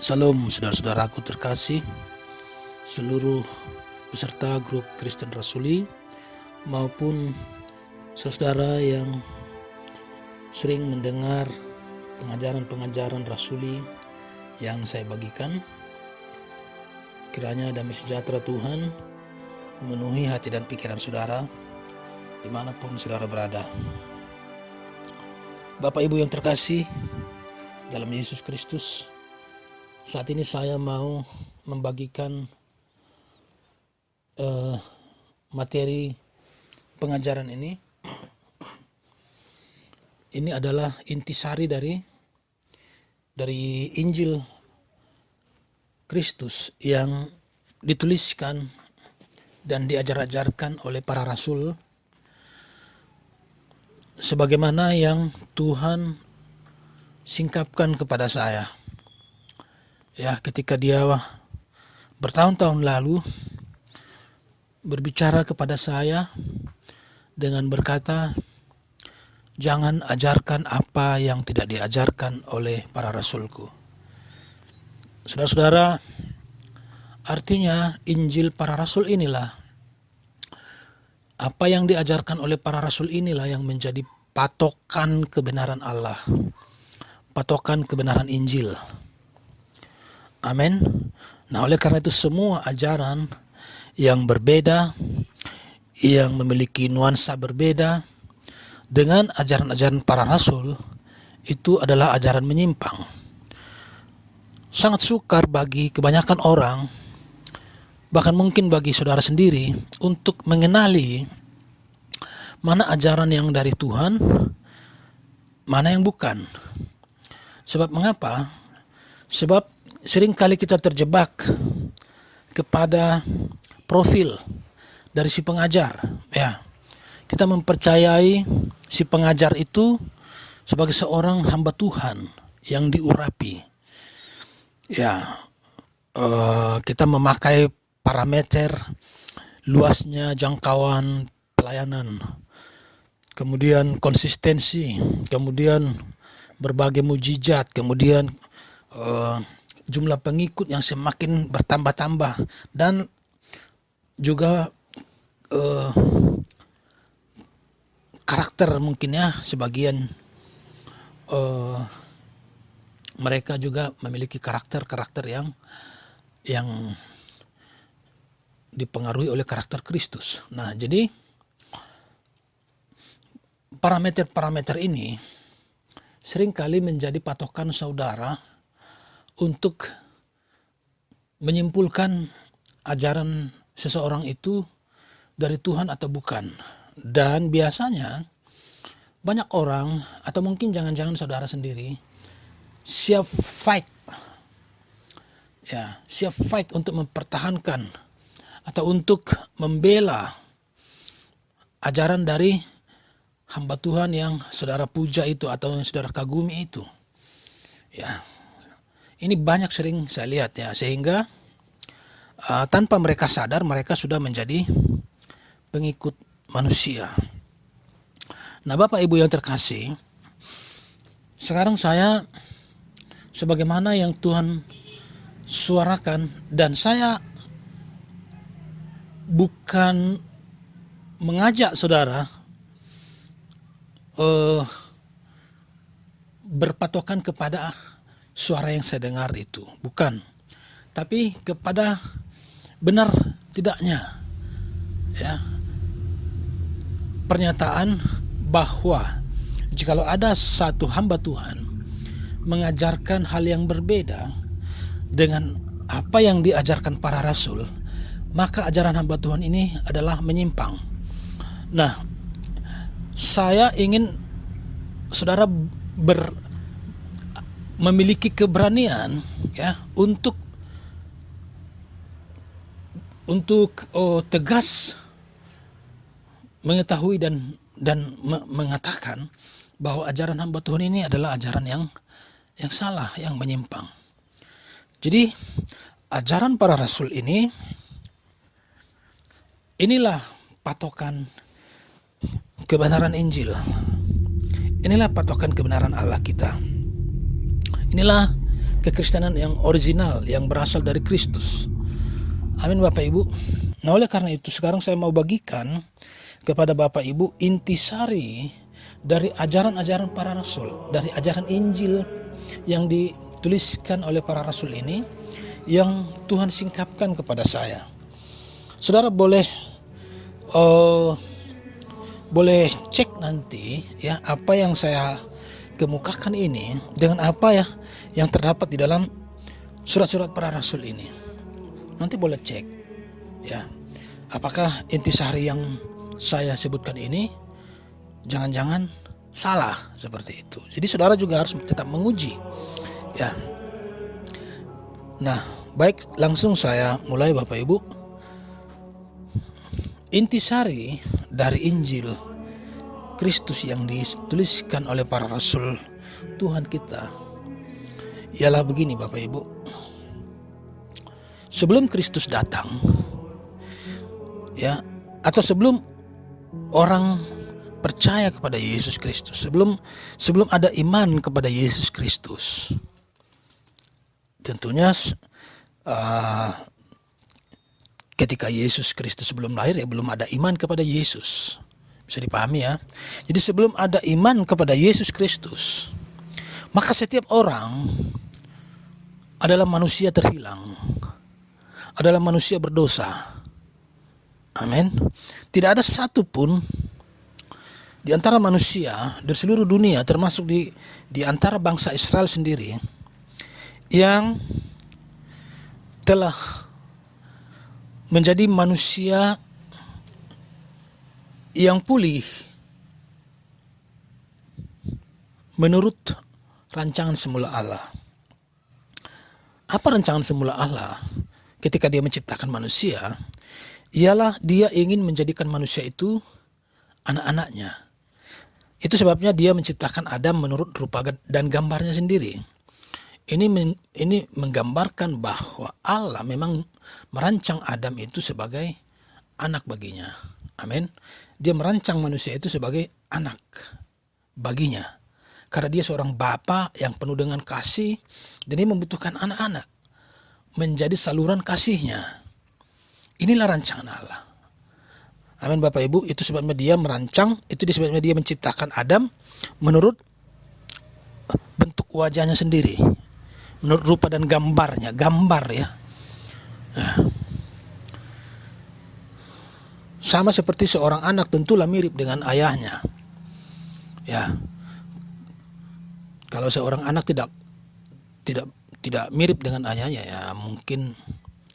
Salam saudara-saudaraku terkasih, seluruh peserta grup Kristen Rasuli maupun saudara yang sering mendengar pengajaran-pengajaran Rasuli yang saya bagikan. Kiranya damai sejahtera Tuhan memenuhi hati dan pikiran saudara dimanapun saudara berada. Bapak Ibu yang terkasih dalam Yesus Kristus, saat ini saya mau membagikan materi pengajaran ini. Ini adalah intisari dari Injil Kristus yang dituliskan dan diajar-ajarkan oleh para rasul, sebagaimana yang Tuhan singkapkan kepada saya. Ya, ketika dia bertahun-tahun lalu berbicara kepada saya dengan berkata, jangan ajarkan apa yang tidak diajarkan oleh para rasulku. Saudara-saudara, artinya Injil para rasul inilah, apa yang diajarkan oleh para rasul inilah yang menjadi patokan kebenaran Allah, patokan kebenaran Injil. Amin. Nah, oleh karena itu semua ajaran yang berbeda, yang memiliki nuansa berbeda dengan ajaran-ajaran para rasul, itu adalah ajaran menyimpang. Sangat sukar bagi kebanyakan orang, bahkan mungkin bagi saudara sendiri, untuk mengenali mana ajaran yang dari Tuhan, mana yang bukan. Sebab mengapa? Sebab seringkali kita terjebak kepada profil dari si pengajar. Ya, kita mempercayai si pengajar itu sebagai seorang hamba Tuhan yang diurapi. Ya, kita memakai parameter luasnya jangkauan pelayanan, kemudian konsistensi, kemudian berbagai mujizat, kemudian jumlah pengikut yang semakin bertambah-tambah, dan juga karakter mungkin ya, sebagian mereka juga memiliki karakter-karakter yang dipengaruhi oleh karakter Kristus. Nah, jadi parameter-parameter ini seringkali menjadi patokan saudara untuk menyimpulkan ajaran seseorang itu dari Tuhan atau bukan. Dan biasanya banyak orang, atau mungkin jangan-jangan saudara sendiri, siap fight untuk mempertahankan atau untuk membela ajaran dari hamba Tuhan yang saudara puja itu atau yang saudara kagumi itu. Ya, ini banyak sering saya lihat ya, sehingga tanpa mereka sadar mereka sudah menjadi pengikut manusia. Nah, Bapak Ibu yang terkasih, sekarang saya sebagaimana yang Tuhan suarakan, dan saya bukan mengajak saudara berpatokan kepada suara yang saya dengar itu, bukan, tapi kepada benar tidaknya ya pernyataan bahwa jikalau ada satu hamba Tuhan mengajarkan hal yang berbeda dengan apa yang diajarkan para rasul, maka ajaran hamba Tuhan ini adalah menyimpang. Nah, saya ingin saudara memiliki keberanian ya untuk tegas mengetahui dan mengatakan bahwa ajaran hamba Tuhan ini adalah ajaran yang salah, yang menyimpang. Jadi ajaran para rasul inilah patokan kebenaran Injil. Inilah patokan kebenaran Allah kita. Inilah kekristenan yang original, yang berasal dari Kristus. Amin Bapak Ibu. Nah oleh karena itu sekarang saya mau bagikan kepada Bapak Ibu intisari dari ajaran-ajaran para rasul, dari ajaran Injil yang dituliskan oleh para rasul ini, yang Tuhan singkapkan kepada saya. Saudara boleh cek nanti ya apa yang saya kemukakan ini dengan apa ya yang terdapat di dalam surat-surat para rasul ini. Nanti boleh cek ya, apakah intisari yang saya sebutkan ini jangan-jangan salah seperti itu. Jadi saudara juga harus tetap menguji ya. Nah baik, langsung saya mulai Bapak Ibu. Intisari dari Injil Kristus yang dituliskan oleh para rasul Tuhan kita ialah begini Bapak Ibu. Sebelum Kristus datang ya, atau sebelum orang percaya kepada Yesus Kristus, sebelum ada iman kepada Yesus Kristus, tentunya ketika Yesus Kristus belum lahir ya belum ada iman kepada Yesus. Bisa dipahami ya. Jadi sebelum ada iman kepada Yesus Kristus, maka setiap orang adalah manusia terhilang, adalah manusia berdosa. Amin. Tidak ada satupun di antara manusia di seluruh dunia, termasuk di antara bangsa Israel sendiri, yang telah menjadi manusia yang pulih menurut rancangan semula Allah. Apa rancangan semula Allah ketika dia menciptakan manusia? Ialah dia ingin menjadikan manusia itu anak-anaknya. Itu sebabnya dia menciptakan Adam menurut rupa dan gambarnya sendiri. Ini menggambarkan bahwa Allah memang merancang Adam itu sebagai anak baginya. Amin. Dia merancang manusia itu sebagai anak baginya. Karena dia seorang bapa yang penuh dengan kasih, dan dia membutuhkan anak-anak menjadi saluran kasihnya. Inilah rancangan Allah. Amin Bapak Ibu. Itu sebabnya dia merancang, itu sebabnya dia menciptakan Adam menurut bentuk wajahnya sendiri, menurut rupa dan gambarnya, gambar ya. Nah, sama seperti seorang anak tentulah mirip dengan ayahnya. Ya. Kalau seorang anak tidak mirip dengan ayahnya ya mungkin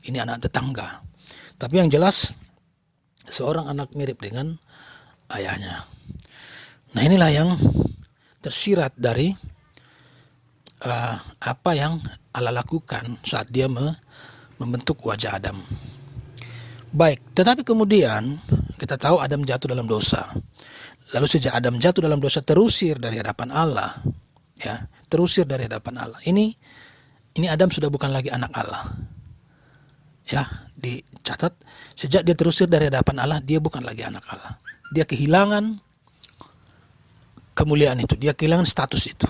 ini anak tetangga. Tapi yang jelas seorang anak mirip dengan ayahnya. Nah inilah yang tersirat dari apa yang Allah lakukan saat dia membentuk wajah Adam. Baik, tetapi kemudian kita tahu Adam jatuh dalam dosa. Lalu sejak Adam jatuh dalam dosa terusir dari hadapan Allah. Ya, terusir dari hadapan Allah. Ini Adam sudah bukan lagi anak Allah. Ya, dicatat sejak dia terusir dari hadapan Allah, dia bukan lagi anak Allah. Dia kehilangan kemuliaan itu, dia kehilangan status itu.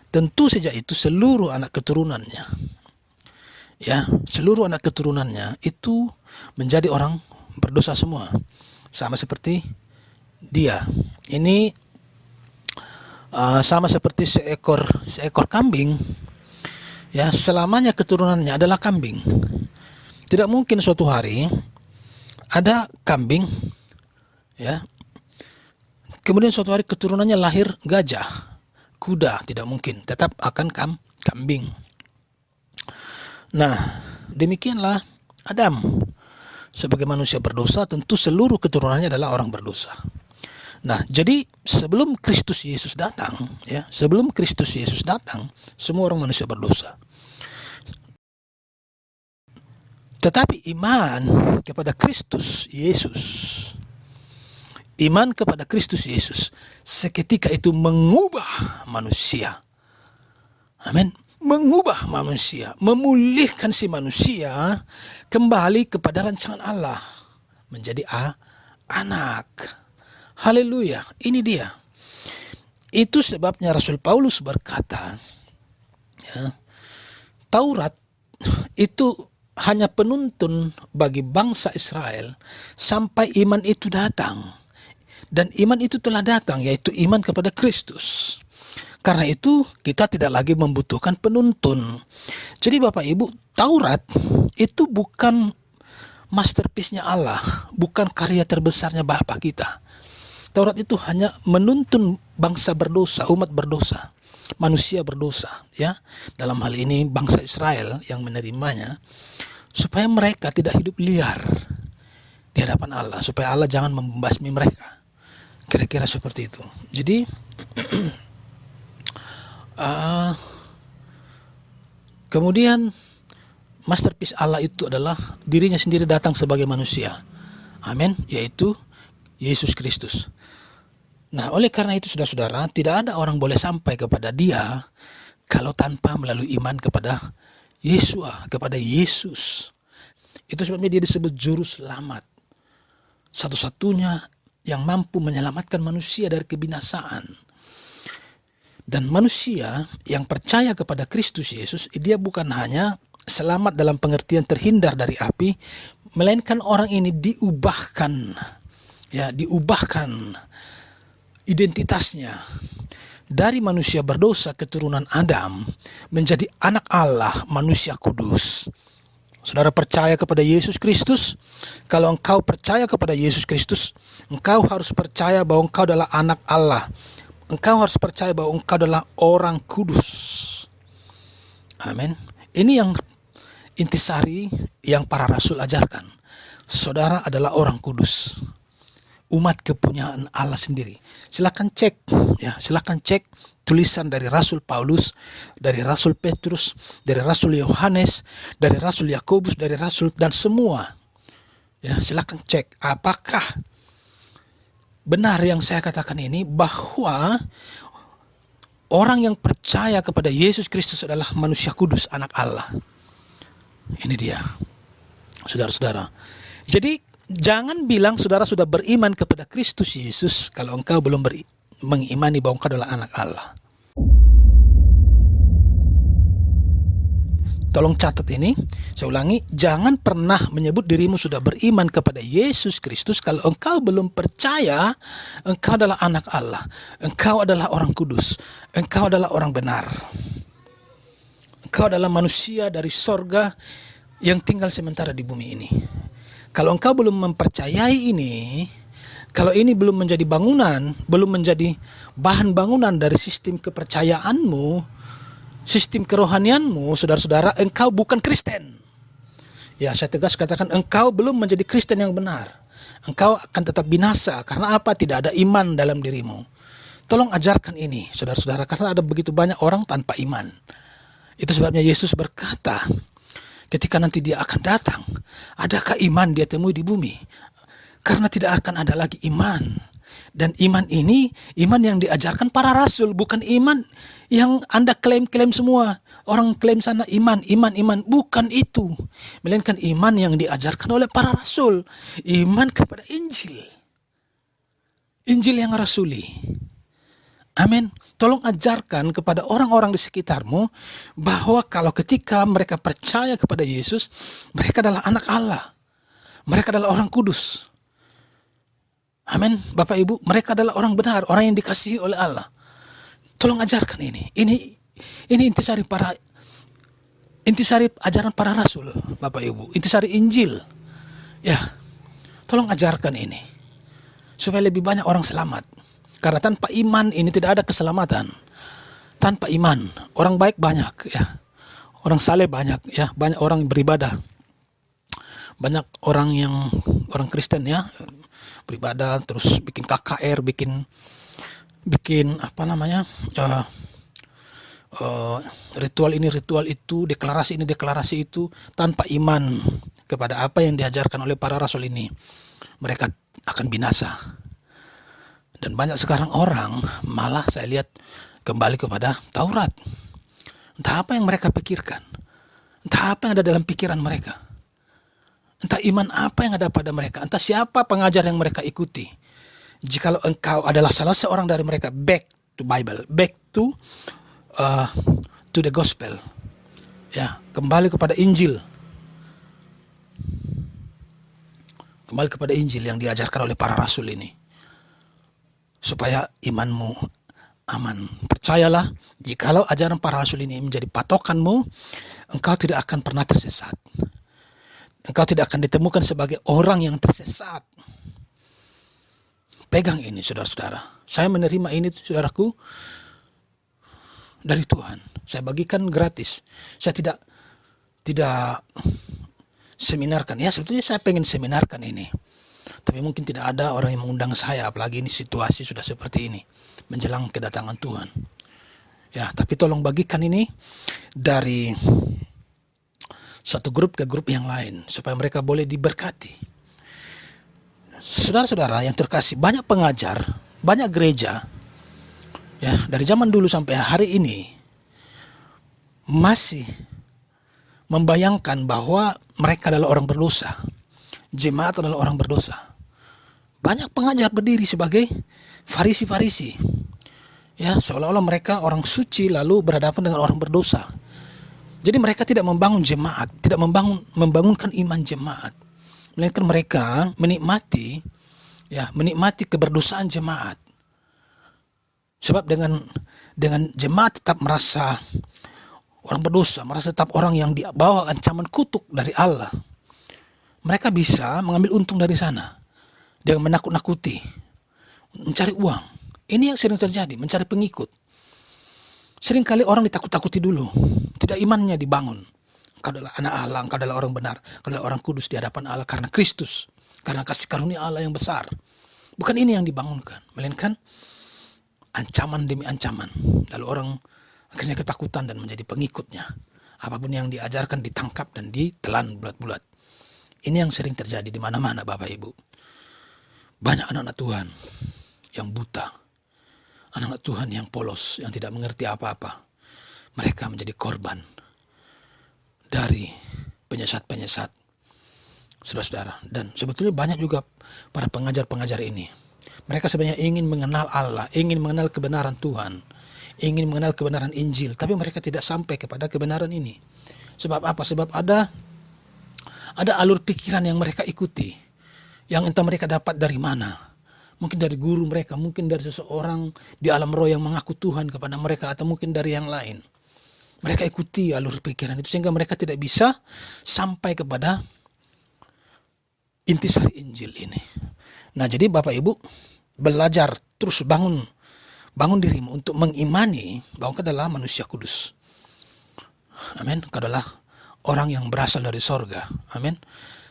Tentu sejak itu seluruh anak keturunannya, ya, seluruh anak keturunannya itu menjadi orang berdosa semua, sama seperti dia. Ini sama seperti seekor kambing, ya, selamanya keturunannya adalah kambing. Tidak mungkin suatu hari ada kambing, ya, kemudian suatu hari keturunannya lahir gajah, kuda, tidak mungkin, tetap akan kambing. Nah, demikianlah Adam sebagai manusia berdosa, tentu seluruh keturunannya adalah orang berdosa. Nah, jadi sebelum Kristus Yesus datang, ya, sebelum Kristus Yesus datang, semua orang manusia berdosa. Tetapi iman kepada Kristus Yesus, iman kepada Kristus Yesus seketika itu mengubah manusia. Amin. Mengubah manusia, memulihkan si manusia kembali kepada rancangan Allah, menjadi anak. Haleluya, ini dia. Itu sebabnya Rasul Paulus berkata, ya, Taurat itu hanya penuntun bagi bangsa Israel sampai iman itu datang. Dan iman itu telah datang, yaitu iman kepada Kristus. Karena itu kita tidak lagi membutuhkan penuntun. Jadi Bapak Ibu, Taurat itu bukan masterpiece-nya Allah, bukan karya terbesarnya Bapa kita. Taurat itu hanya menuntun bangsa berdosa, umat berdosa, manusia berdosa, ya. Dalam hal ini bangsa Israel yang menerimanya, supaya mereka tidak hidup liar di hadapan Allah, supaya Allah jangan membasmi mereka. Kira-kira seperti itu. Jadi kemudian masterpiece Allah itu adalah dirinya sendiri datang sebagai manusia. Amin, yaitu Yesus Kristus. Nah, oleh karena itu saudara-saudara, tidak ada orang boleh sampai kepada Dia kalau tanpa melalui iman kepada Yesua, kepada Yesus. Itu sebabnya Dia disebut juru selamat, satu-satunya yang mampu menyelamatkan manusia dari kebinasaan. Dan manusia yang percaya kepada Kristus Yesus, dia bukan hanya selamat dalam pengertian terhindar dari api, melainkan orang ini diubahkan, ya, diubahkan identitasnya dari manusia berdosa keturunan Adam menjadi anak Allah, manusia kudus. Saudara percaya kepada Yesus Kristus? Kalau engkau percaya kepada Yesus Kristus, engkau harus percaya bahwa engkau adalah anak Allah. Engkau harus percaya bahwa engkau adalah orang kudus. Amin. Ini yang intisari yang para rasul ajarkan. Saudara adalah orang kudus, umat kepunyaan Allah sendiri. Silakan cek, ya, silakan cek tulisan dari Rasul Paulus, dari Rasul Petrus, dari Rasul Yohanes, dari Rasul Yakobus, dari Rasul dan semua. Ya, silakan cek apakah benar yang saya katakan ini, bahwa orang yang percaya kepada Yesus Kristus adalah manusia kudus, anak Allah. Ini dia, saudara-saudara. Jadi jangan bilang saudara sudah beriman kepada Kristus Yesus kalau engkau belum mengimani bahwa engkau adalah anak Allah. Tolong catat ini, saya ulangi, jangan pernah menyebut dirimu sudah beriman kepada Yesus Kristus kalau engkau belum percaya engkau adalah anak Allah, engkau adalah orang kudus, engkau adalah orang benar. Engkau adalah manusia dari sorga yang tinggal sementara di bumi ini. Kalau engkau belum mempercayai ini, kalau ini belum menjadi bangunan, belum menjadi bahan bangunan dari sistem kepercayaanmu, sistem kerohanianmu, saudara-saudara, engkau bukan Kristen. Ya, saya tegas katakan, engkau belum menjadi Kristen yang benar. Engkau akan tetap binasa. Karena apa? Tidak ada iman dalam dirimu. Tolong ajarkan ini, saudara-saudara, karena ada begitu banyak orang tanpa iman. Itu sebabnya Yesus berkata, ketika nanti Dia akan datang, adakah iman Dia temui di bumi? Karena tidak akan ada lagi iman. Dan iman ini, iman yang diajarkan para rasul, bukan iman yang Anda klaim-klaim semua. Orang klaim sana iman. Bukan itu. Melainkan iman yang diajarkan oleh para rasul. Iman kepada Injil. Injil yang rasuli. Amin. Tolong ajarkan kepada orang-orang di sekitarmu bahwa kalau ketika mereka percaya kepada Yesus, mereka adalah anak Allah. Mereka adalah orang kudus. Amin. Bapak Ibu, mereka adalah orang benar, orang yang dikasihi oleh Allah. Tolong ajarkan ini. Ini intisari ajaran para rasul, Bapak Ibu. Intisari Injil. Ya. Tolong ajarkan ini supaya lebih banyak orang selamat. Karena tanpa iman ini tidak ada keselamatan. Tanpa iman, orang baik banyak, ya. Orang saleh banyak, ya. Banyak orang beribadah. Banyak orang Kristen, ya, beribadah, terus bikin KKR, bikin apa namanya, ritual ini, ritual itu, deklarasi ini, deklarasi itu, tanpa iman kepada apa yang diajarkan oleh para rasul ini, mereka akan binasa. Dan banyak sekarang orang malah saya lihat kembali kepada Taurat. Entah apa yang mereka pikirkan, entah apa yang ada dalam pikiran mereka, entah iman apa yang ada pada mereka, entah siapa pengajar yang mereka ikuti. Jikalau engkau adalah salah seorang dari mereka, back to Bible, back to the gospel. Ya, kembali kepada Injil. Kembali kepada Injil yang diajarkan oleh para rasul ini. Supaya imanmu aman. Percayalah, jikalau ajaran para rasul ini menjadi patokanmu, engkau tidak akan pernah tersesat. Engkau tidak akan ditemukan sebagai orang yang tersesat. Pegang ini, saudara-saudara. Saya menerima ini, saudaraku, dari Tuhan. Saya bagikan gratis. Saya tidak seminarkan. Ya, sebetulnya saya pengen seminarkan ini. Tapi mungkin tidak ada orang yang mengundang saya, apalagi ini situasi sudah seperti ini, menjelang kedatangan Tuhan. Ya, tapi tolong bagikan ini dari satu grup ke grup yang lain, supaya mereka boleh diberkati. Saudara-saudara yang terkasih, banyak pengajar, banyak gereja, ya, dari zaman dulu sampai hari ini, masih membayangkan bahwa mereka adalah orang berdosa. Jemaat adalah orang berdosa. Banyak pengajar berdiri sebagai farisi-farisi. Ya, seolah-olah mereka orang suci lalu berhadapan dengan orang berdosa. Jadi mereka tidak membangun jemaat, tidak membangunkan iman jemaat. Melainkan mereka menikmati keberdosaan jemaat. Sebab dengan jemaat tetap merasa orang berdosa, merasa tetap orang yang dibawa ancaman kutuk dari Allah. Mereka bisa mengambil untung dari sana dengan menakut-nakuti, mencari uang. Ini yang sering terjadi, mencari pengikut. Seringkali orang ditakut-takuti dulu, tidak imannya dibangun. Engkau adalah anak Allah, engkau adalah orang benar, engkau adalah orang kudus di hadapan Allah karena Kristus, karena kasih karunia Allah yang besar. Bukan ini yang dibangunkan, melainkan ancaman demi ancaman. Lalu orang akhirnya ketakutan dan menjadi pengikutnya. Apapun yang diajarkan ditangkap dan ditelan bulat-bulat. Ini yang sering terjadi di mana-mana, Bapak Ibu. Banyak anak-anak Tuhan yang buta, anak-anak Tuhan yang polos, yang tidak mengerti apa-apa. Mereka menjadi korban dari penyesat-penyesat, saudara-saudara. Dan sebetulnya banyak juga para pengajar-pengajar ini. Mereka sebenarnya ingin mengenal Allah, ingin mengenal kebenaran Tuhan, ingin mengenal kebenaran Injil, tapi mereka tidak sampai kepada kebenaran ini. Sebab apa? Sebab ada alur pikiran yang mereka ikuti, yang entah mereka dapat dari mana. Mungkin dari guru mereka, mungkin dari seseorang di alam roh yang mengaku Tuhan kepada mereka, atau mungkin dari yang lain. Mereka ikuti alur pikiran itu sehingga mereka tidak bisa sampai kepada intisari Injil ini. Nah, jadi Bapak Ibu belajar terus bangun dirimu untuk mengimani bahwa engkau adalah manusia kudus. Amin. Engkau adalah orang yang berasal dari sorga. Amin.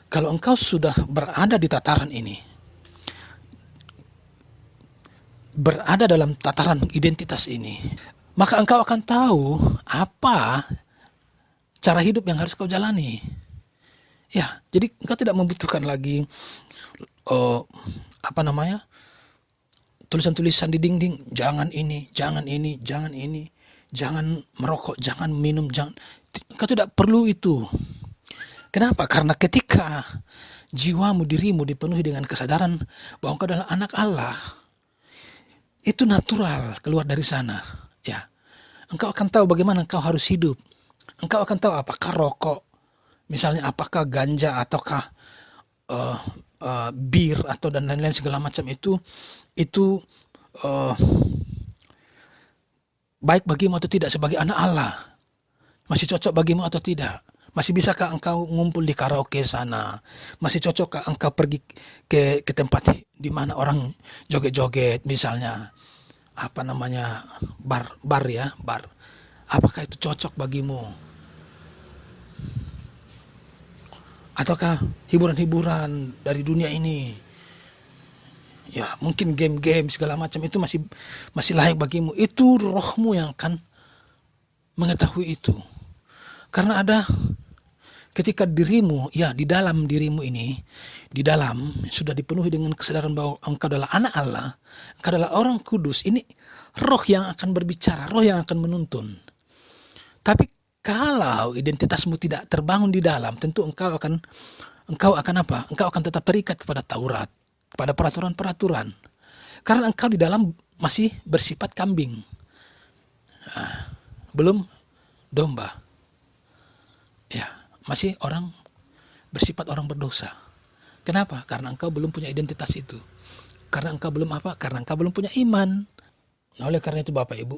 Kalau engkau sudah berada di tataran ini, berada dalam tataran identitas ini, maka engkau akan tahu apa cara hidup yang harus kau jalani. Ya, jadi engkau tidak membutuhkan lagi tulisan-tulisan di dinding, jangan ini, jangan ini, jangan ini, jangan merokok, jangan minum, jangan. Engkau tidak perlu itu. Kenapa? Karena ketika jiwamu, dirimu dipenuhi dengan kesadaran bahwa engkau adalah anak Allah, itu natural keluar dari sana. Ya, engkau akan tahu bagaimana engkau harus hidup. Engkau akan tahu apakah rokok, misalnya apakah ganja, ataukah bir atau dan lain-lain segala macam itu baik bagimu atau tidak sebagai anak Allah. Masih cocok bagimu atau tidak? Masih bisakah engkau ngumpul di karaoke sana? Masih cocokkah engkau pergi ke tempat di mana orang joget-joget, misalnya bar. Apakah itu cocok bagimu? Ataukah hiburan-hiburan dari dunia ini? Ya, mungkin game-game segala macam itu masih layak bagimu. Itu rohmu yang akan mengetahui itu. Karena ada ketika dirimu, ya di dalam dirimu ini, di dalam sudah dipenuhi dengan kesadaran bahwa engkau adalah anak Allah, engkau adalah orang kudus. Ini roh yang akan berbicara, roh yang akan menuntun. Tapi kalau identitasmu tidak terbangun di dalam, tentu engkau akan apa? Engkau akan tetap terikat kepada Taurat, kepada peraturan-peraturan. Karena engkau di dalam masih bersifat kambing, belum domba. Ya, masih bersifat orang berdosa. Kenapa? Karena engkau belum punya identitas itu. Karena engkau belum apa? Karena engkau belum punya iman. Nah, oleh karena itu Bapak Ibu,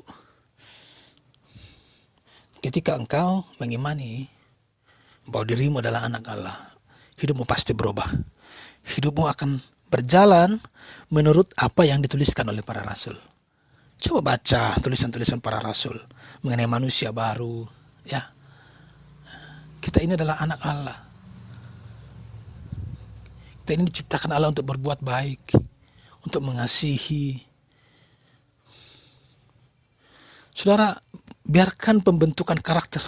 ketika engkau mengimani bahwa dirimu adalah anak Allah, hidupmu pasti berubah. Hidupmu akan berjalan menurut apa yang dituliskan oleh para rasul. Coba baca tulisan-tulisan para rasul mengenai manusia baru, ya. Kita ini adalah anak Allah. Kita ini diciptakan Allah untuk berbuat baik, untuk mengasihi. Saudara, biarkan pembentukan karakter,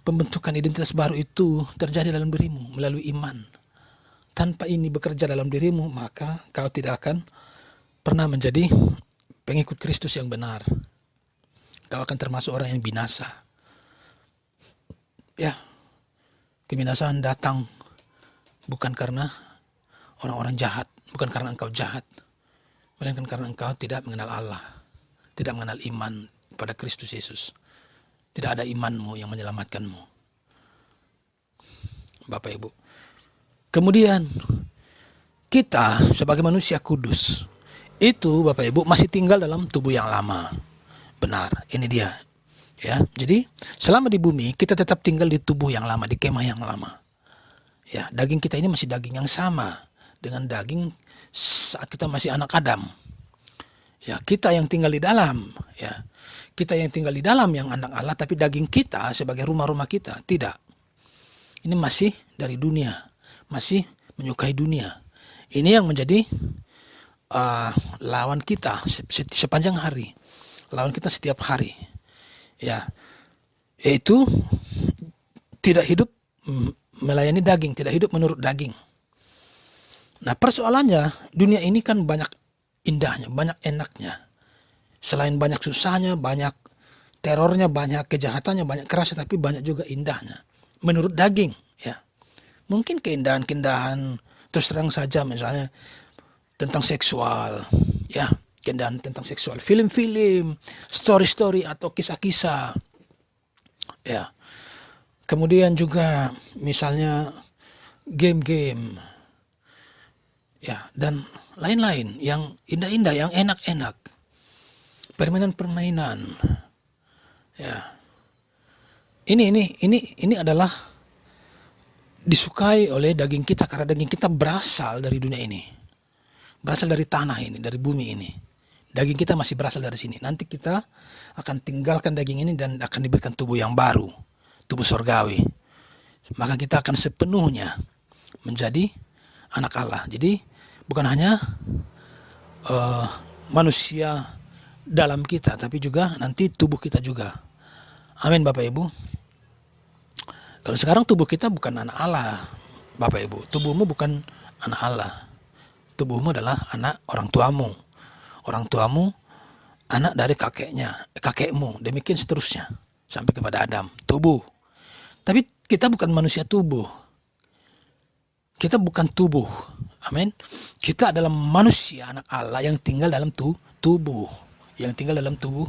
pembentukan identitas baru itu terjadi dalam dirimu melalui iman. Tanpa ini bekerja dalam dirimu, maka kau tidak akan pernah menjadi pengikut Kristus yang benar. Kau akan termasuk orang yang binasa. Ya, kebinasaan datang bukan karena orang-orang jahat, bukan karena engkau jahat, melainkan karena engkau tidak mengenal Allah, tidak mengenal iman pada Kristus Yesus. Tidak ada imanmu yang menyelamatkanmu, Bapak Ibu. Kemudian kita sebagai manusia kudus itu, Bapak Ibu, masih tinggal dalam tubuh yang lama. Benar, ini dia. Ya, jadi selama di bumi kita tetap tinggal di tubuh yang lama, di kemah yang lama. Ya, daging kita ini masih daging yang sama dengan daging saat kita masih anak Adam. Ya, kita yang tinggal di dalam, ya. Kita yang tinggal di dalam yang anak Allah, tapi daging kita sebagai rumah-rumah kita tidak. Ini masih dari dunia, masih menyukai dunia. Ini yang menjadi lawan kita sepanjang hari, lawan kita setiap hari. Ya, yaitu tidak hidup melayani daging, tidak hidup menurut daging. Nah, persoalannya dunia ini kan banyak indahnya, banyak enaknya. Selain banyak susahnya, banyak terornya, banyak kejahatannya, banyak kerasnya, tapi banyak juga indahnya menurut daging, ya. Mungkin keindahan-keindahan terus terang saja, misalnya tentang seksual, ya, keindahan tentang seksual, film-film, story-story atau kisah-kisah, ya. Kemudian juga misalnya game-game, ya, dan lain-lain yang indah-indah, yang enak-enak, permainan-permainan, ya. Ini adalah disukai oleh daging kita karena daging kita berasal dari dunia ini, berasal dari tanah ini, dari bumi ini. Daging kita masih berasal dari sini. Nanti kita akan tinggalkan daging ini dan akan diberikan tubuh yang baru, tubuh surgawi. Maka kita akan sepenuhnya menjadi anak Allah. Jadi bukan hanya manusia dalam kita, tapi juga nanti tubuh kita juga. Amin, Bapak Ibu. Kalau sekarang tubuh kita bukan anak Allah, Bapak Ibu. Tubuhmu bukan anak Allah. Tubuhmu adalah anak orang tuamu. Orang tuamu anak dari kakekmu, demikian seterusnya sampai kepada Adam. Tubuh. Tapi kita bukan manusia tubuh. Kita bukan tubuh. Amin. Kita adalah manusia anak Allah yang tinggal dalam tubuh, yang tinggal dalam tubuh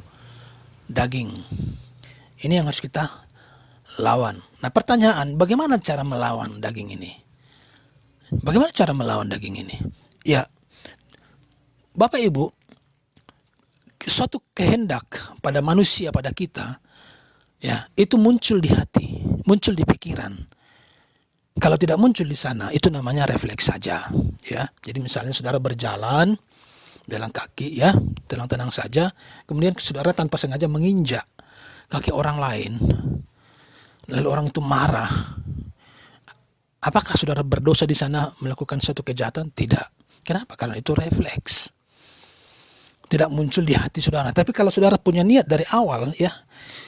daging. Ini yang harus kita lawan. Nah, pertanyaan, bagaimana cara melawan daging ini? Bagaimana cara melawan daging ini? Ya, Bapak Ibu, suatu kehendak pada manusia, pada kita, ya, itu muncul di hati, muncul di pikiran. Kalau tidak muncul di sana, itu namanya refleks saja, ya. Jadi misalnya saudara berjalan kaki, ya, tenang-tenang saja, kemudian saudara tanpa sengaja menginjak kaki orang lain, lalu orang itu marah. Apakah saudara berdosa di sana melakukan suatu kejahatan? Tidak. Kenapa? Karena itu refleks. Tidak muncul di hati saudara. Tapi kalau saudara punya niat dari awal, ya,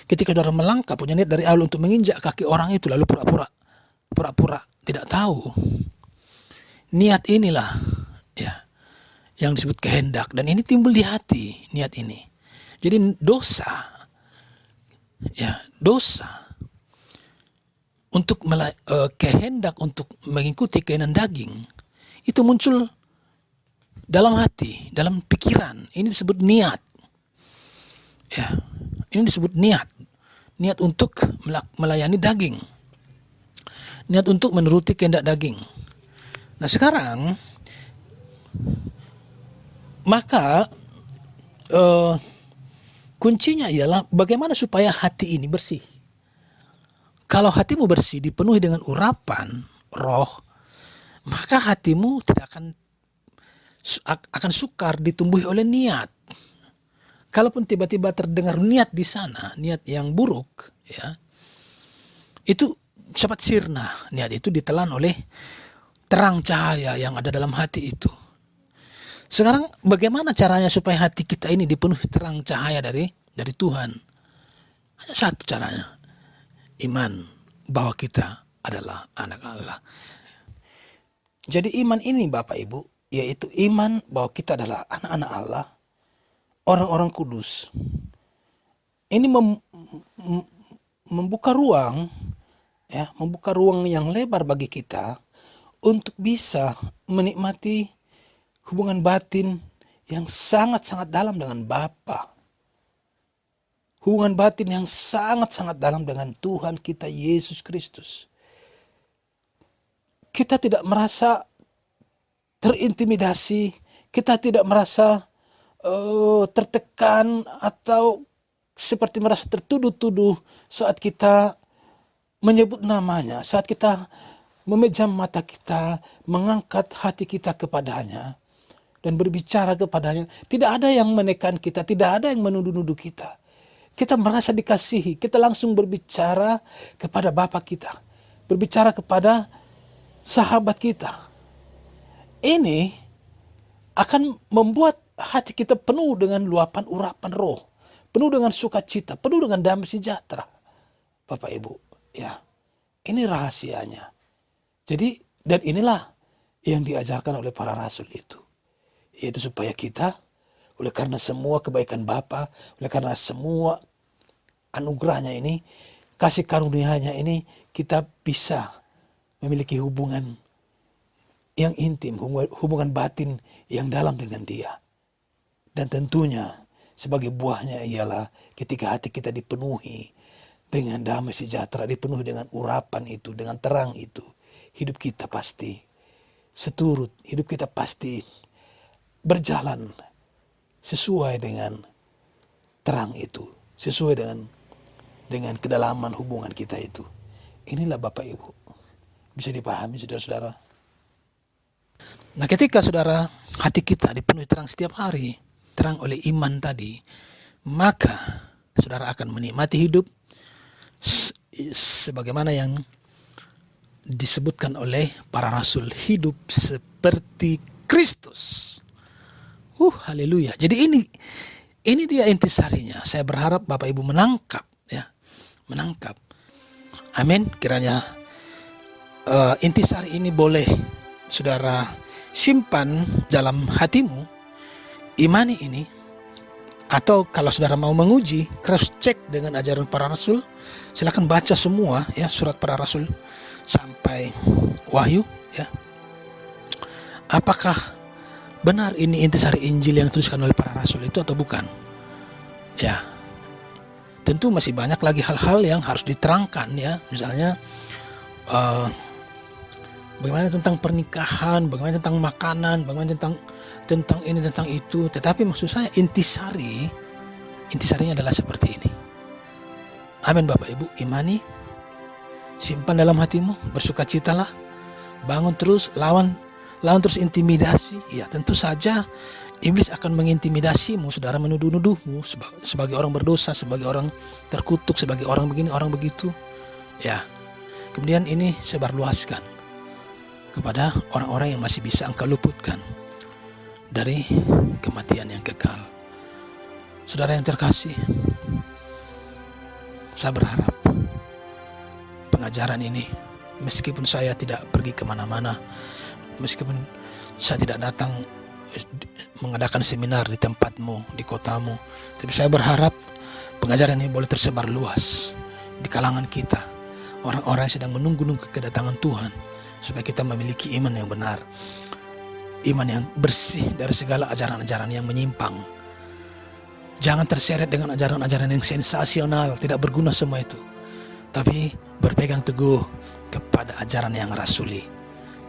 ketika saudara melangkah punya niat dari awal untuk menginjak kaki orang itu, lalu pura-pura tidak tahu. Niat inilah, ya, yang disebut kehendak, dan ini timbul di hati, niat ini. Jadi dosa, ya, dosa untuk kehendak untuk mengikuti keinginan daging itu muncul dalam hati, dalam pikiran. Ini disebut niat. Ya, ini disebut niat. Niat untuk melayani daging. Niat untuk menuruti kehendak daging. Nah sekarang, maka kuncinya ialah bagaimana supaya hati ini bersih. Kalau hatimu bersih, dipenuhi dengan urapan roh, maka hatimu tidak akan sukar ditumbuhi oleh niat. Kalaupun tiba-tiba terdengar niat di sana, niat yang buruk, ya, itu cepat sirna. Niat itu ditelan oleh terang cahaya yang ada dalam hati itu. Sekarang bagaimana caranya supaya hati kita ini dipenuhi terang cahaya dari Tuhan? Hanya satu caranya. Iman bahwa kita adalah anak Allah. Jadi iman ini Bapak Ibu, yaitu iman bahwa kita adalah anak-anak Allah, orang-orang kudus. Ini membuka ruang, ya, membuka ruang yang lebar bagi kita untuk bisa menikmati hubungan batin yang sangat-sangat dalam dengan Bapa. Hubungan batin yang sangat-sangat dalam dengan Tuhan kita Yesus Kristus. Kita tidak merasa terintimidasi, kita tidak merasa tertekan atau seperti merasa tertuduh-tuduh saat kita menyebut namanya, saat kita memejam mata kita, mengangkat hati kita kepadanya dan berbicara kepadanya. Tidak ada yang menekan kita, tidak ada yang menuduh-nuduh kita. Kita merasa dikasihi, kita langsung berbicara kepada Bapa kita, berbicara kepada sahabat kita. Ini akan membuat hati kita penuh dengan luapan urapan roh, penuh dengan sukacita, penuh dengan damai sejahtera. Bapak Ibu, ya, ini rahasianya. Jadi, dan inilah yang diajarkan oleh para rasul itu, yaitu supaya kita, oleh karena semua kebaikan Bapa, oleh karena semua anugerahnya ini, kasih karunia-Nya ini, kita bisa memiliki hubungan yang intim, hubungan batin yang dalam dengan Dia. Dan tentunya sebagai buahnya ialah ketika hati kita dipenuhi dengan damai sejahtera, dipenuhi dengan urapan itu, dengan terang itu, hidup kita pasti seturut, hidup kita pasti berjalan sesuai dengan terang itu, sesuai dengan kedalaman hubungan kita itu. Inilah Bapak Ibu, bisa dipahami saudara-saudara. Nah ketika saudara hati kita dipenuhi terang setiap hari, terang oleh iman tadi, maka saudara akan menikmati hidup sebagaimana yang disebutkan oleh para rasul, hidup seperti Kristus. Haleluya. Jadi ini dia intisarinya. Saya berharap Bapak Ibu menangkap, ya, menangkap. Amin. Kiranya intisari ini boleh saudara simpan dalam hatimu, imani ini, atau kalau saudara mau menguji, cross check dengan ajaran para rasul, silakan baca semua, ya, surat para rasul sampai Wahyu, ya. Apakah benar ini intisari Injil yang dituliskan oleh para rasul itu atau bukan? Ya, tentu masih banyak lagi hal-hal yang harus diterangkan, ya. Misalnya bagaimana tentang pernikahan, bagaimana tentang makanan, bagaimana tentang ini, tentang itu. Tetapi maksud saya intisarinya adalah seperti ini. Amin Bapak Ibu, imani, simpan dalam hatimu, bersukacitalah, bangun terus, lawan terus intimidasi. Ya tentu saja iblis akan mengintimidasimu, saudara, menuduh-nuduhmu sebagai orang berdosa, sebagai orang terkutuk, sebagai orang begini, orang begitu. Ya, kemudian ini sebarluaskan kepada orang-orang yang masih bisa engkau luputkan dari kematian yang kekal. Saudara yang terkasih, saya berharap pengajaran ini, meskipun saya tidak pergi kemana-mana, meskipun saya tidak datang mengadakan seminar di tempatmu, di kotamu, tapi saya berharap pengajaran ini boleh tersebar luas di kalangan kita, orang-orang yang sedang menunggu kedatangan Tuhan, supaya kita memiliki iman yang benar. iman yang bersih dari segala ajaran-ajaran yang menyimpang. Jangan terseret dengan ajaran-ajaran yang sensasional, tidak berguna semua itu. Tapi berpegang teguh kepada ajaran yang rasuli.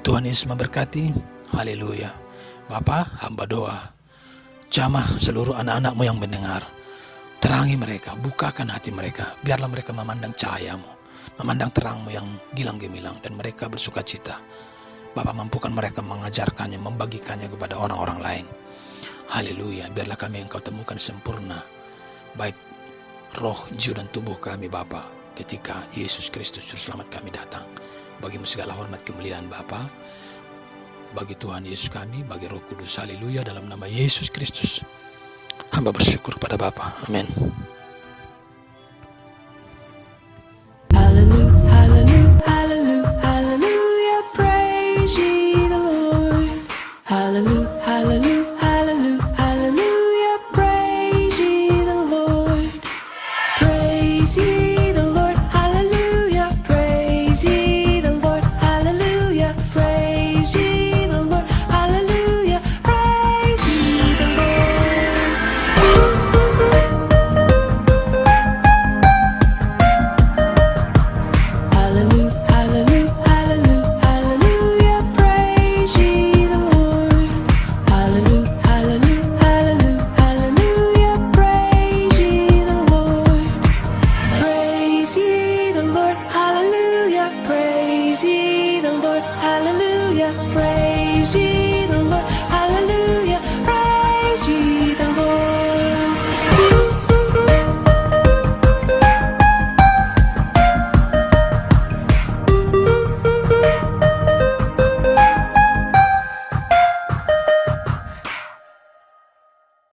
Tuhan Yesus memberkati. Haleluya. Bapa, hamba doa, jamah seluruh anak-anakmu yang mendengar. Terangi mereka, bukakan hati mereka. Biarlah mereka memandang cahayamu, memandang terangmu yang gilang gemilang, dan mereka bersuka cita. Bapa, mampukan mereka mengajarkannya, membagikannya kepada orang-orang lain. Haleluya. Biarlah kami Engkau temukan sempurna, baik roh, jiwa, dan tubuh kami Bapa, ketika Yesus Kristus Juru Selamat kami datang. Bagimu segala hormat kemuliaan Bapa, bagi Tuhan Yesus kami, bagi Roh Kudus. Haleluya. Dalam nama Yesus Kristus hamba bersyukur pada Bapa. Amin. Hallelujah, hallelujah, hallelujah, hallelujah, praise ye the Lord. Hallelujah, hallelujah, hallelujah, hallelujah, praise ye the Lord. Praise ye the Lord, hallelujah, praise ye the Lord, hallelujah, praise ye the Lord, hallelujah, praise ye the Lord. Hallelujah, hallelujah, hallelujah, hallelujah, praise ye the Lord. Hallelujah, hallelujah, hallelujah, hallelujah, praise ye the Lord. Praise ye the Lord, hallelujah, praise ye the Lord, hallelujah, praise ye